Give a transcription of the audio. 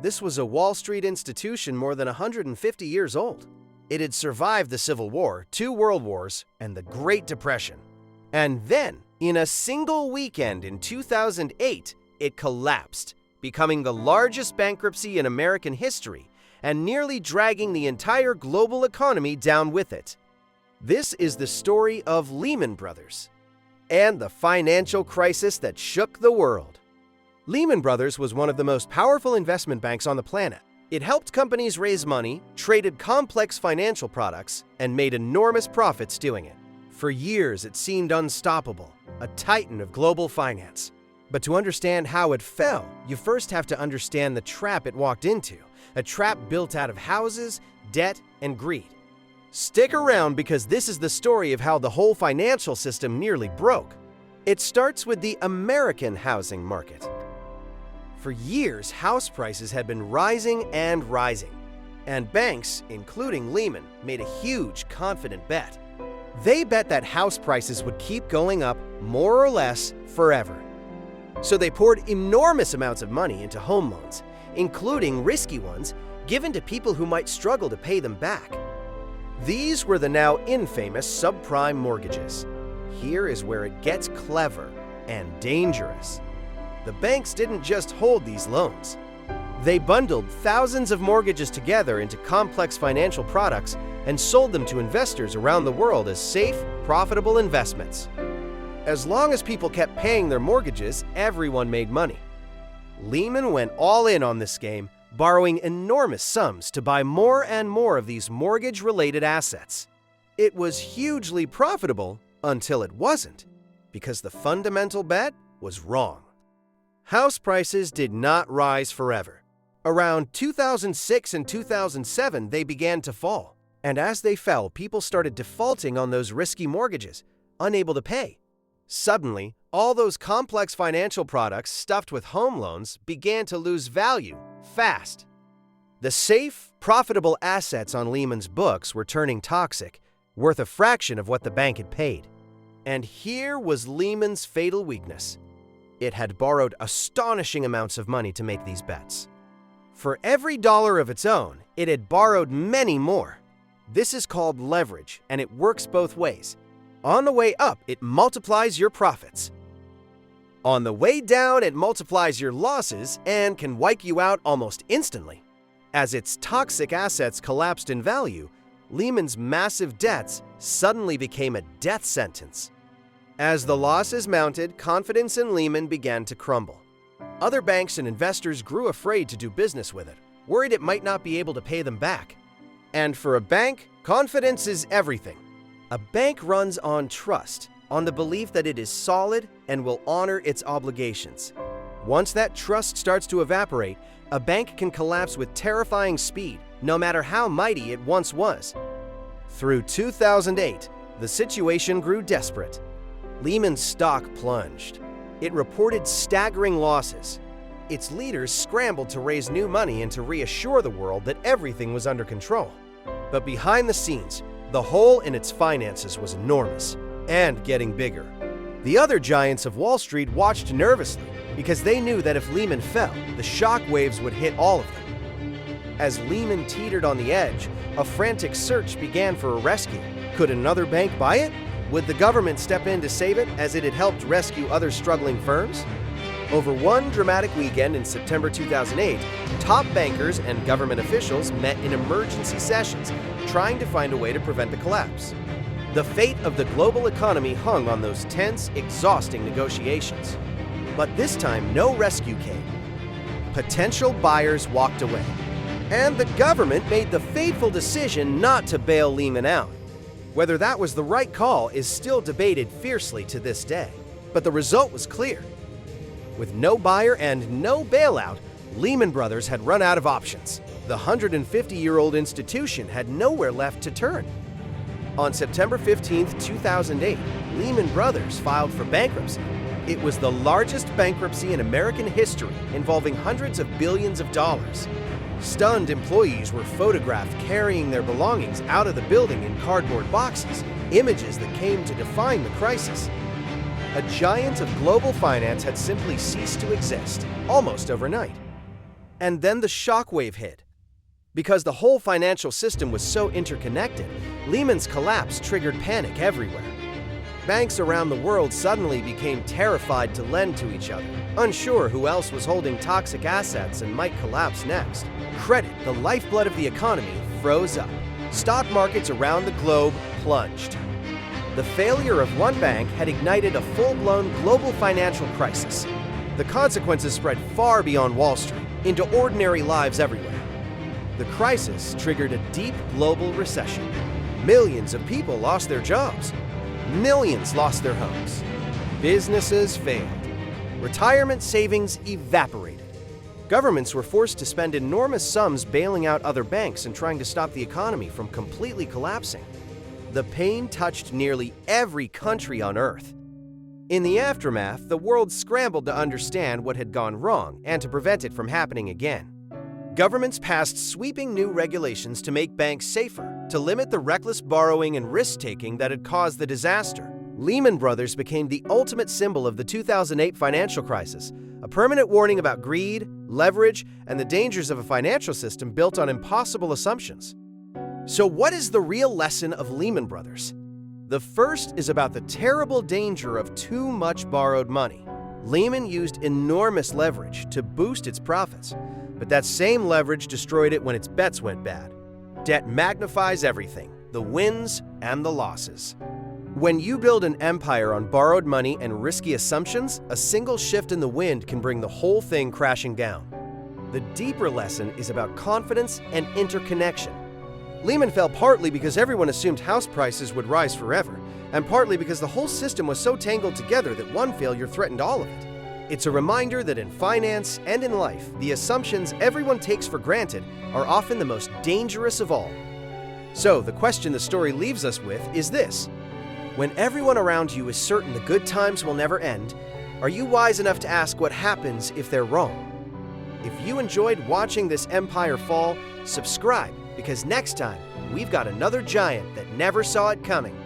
This was a Wall Street institution more than 150 years old. It had survived the Civil War, 2 World Wars, and the Great Depression. And then, in a single weekend in 2008, it collapsed, becoming the largest bankruptcy in American history and nearly dragging the entire global economy down with it. This is the story of Lehman Brothers and the financial crisis that shook the world. Lehman Brothers was one of the most powerful investment banks on the planet. It helped companies raise money, traded complex financial products, and made enormous profits doing it. For years, it seemed unstoppable, a titan of global finance. But to understand how it fell, you first have to understand the trap it walked into, a trap built out of houses, debt, and greed. Stick around because this is the story of how the whole financial system nearly broke. It starts with the American housing market. For years, house prices had been rising and rising, and banks, including Lehman, made a huge, confident bet. They bet that house prices would keep going up more or less forever. So they poured enormous amounts of money into home loans, including risky ones given to people who might struggle to pay them back. These were the now infamous subprime mortgages. Here is where it gets clever and dangerous. The banks didn't just hold these loans. They bundled thousands of mortgages together into complex financial products and sold them to investors around the world as safe, profitable investments. As long as people kept paying their mortgages, everyone made money. Lehman went all in on this game, borrowing enormous sums to buy more and more of these mortgage-related assets. It was hugely profitable until it wasn't, because the fundamental bet was wrong. House prices did not rise forever. Around 2006 and 2007, they began to fall. And as they fell, people started defaulting on those risky mortgages, unable to pay. Suddenly, all those complex financial products stuffed with home loans began to lose value fast. The safe, profitable assets on Lehman's books were turning toxic, worth a fraction of what the bank had paid. And here was Lehman's fatal weakness. It had borrowed astonishing amounts of money to make these bets. For every dollar of its own, it had borrowed many more. This is called leverage, and it works both ways. On the way up, it multiplies your profits. On the way down, it multiplies your losses and can wipe you out almost instantly. As its toxic assets collapsed in value, Lehman's massive debts suddenly became a death sentence. As the losses mounted, confidence in Lehman began to crumble. Other banks and investors grew afraid to do business with it, worried it might not be able to pay them back. And for a bank, confidence is everything. A bank runs on trust, on the belief that it is solid and will honor its obligations. Once that trust starts to evaporate, a bank can collapse with terrifying speed, no matter how mighty it once was. Through 2008, the situation grew desperate. Lehman's stock plunged. It reported staggering losses. Its leaders scrambled to raise new money and to reassure the world that everything was under control. But behind the scenes, the hole in its finances was enormous and getting bigger. The other giants of Wall Street watched nervously because they knew that if Lehman fell, the shock waves would hit all of them. As Lehman teetered on the edge, a frantic search began for a rescue. Could another bank buy it? Would the government step in to save it as it had helped rescue other struggling firms? Over one dramatic weekend in September 2008, top bankers and government officials met in emergency sessions, trying to find a way to prevent the collapse. The fate of the global economy hung on those tense, exhausting negotiations. But this time, no rescue came. Potential buyers walked away. And the government made the fateful decision not to bail Lehman out. Whether that was the right call is still debated fiercely to this day. But the result was clear. With no buyer and no bailout, Lehman Brothers had run out of options. The 150-year-old institution had nowhere left to turn. On September 15, 2008, Lehman Brothers filed for bankruptcy. It was the largest bankruptcy in American history, involving hundreds of billions of dollars. Stunned employees were photographed carrying their belongings out of the building in cardboard boxes, images that came to define the crisis. A giant of global finance had simply ceased to exist, almost overnight. And then the shockwave hit. Because the whole financial system was so interconnected, Lehman's collapse triggered panic everywhere. Banks around the world suddenly became terrified to lend to each other, unsure who else was holding toxic assets and might collapse next. Credit, the lifeblood of the economy, froze up. Stock markets around the globe plunged. The failure of one bank had ignited a full-blown global financial crisis. The consequences spread far beyond Wall Street, into ordinary lives everywhere. The crisis triggered a deep global recession. Millions of people lost their jobs. Millions lost their homes. Businesses failed. Retirement savings evaporated. Governments were forced to spend enormous sums bailing out other banks and trying to stop the economy from completely collapsing. The pain touched nearly every country on Earth. In the aftermath, the world scrambled to understand what had gone wrong and to prevent it from happening again. Governments passed sweeping new regulations to make banks safer, to limit the reckless borrowing and risk-taking that had caused the disaster. Lehman Brothers became the ultimate symbol of the 2008 financial crisis, a permanent warning about greed, leverage, and the dangers of a financial system built on impossible assumptions. So what is the real lesson of Lehman Brothers? The first is about the terrible danger of too much borrowed money. Lehman used enormous leverage to boost its profits, but that same leverage destroyed it when its bets went bad. Debt magnifies everything, the wins and the losses. When you build an empire on borrowed money and risky assumptions, a single shift in the wind can bring the whole thing crashing down. The deeper lesson is about confidence and interconnection. Lehman fell partly because everyone assumed house prices would rise forever, and partly because the whole system was so tangled together that one failure threatened all of it. It's a reminder that in finance and in life, the assumptions everyone takes for granted are often the most dangerous of all. So, the question the story leaves us with is this: when everyone around you is certain the good times will never end, are you wise enough to ask what happens if they're wrong? If you enjoyed watching this empire fall, subscribe, because next time, we've got another giant that never saw it coming.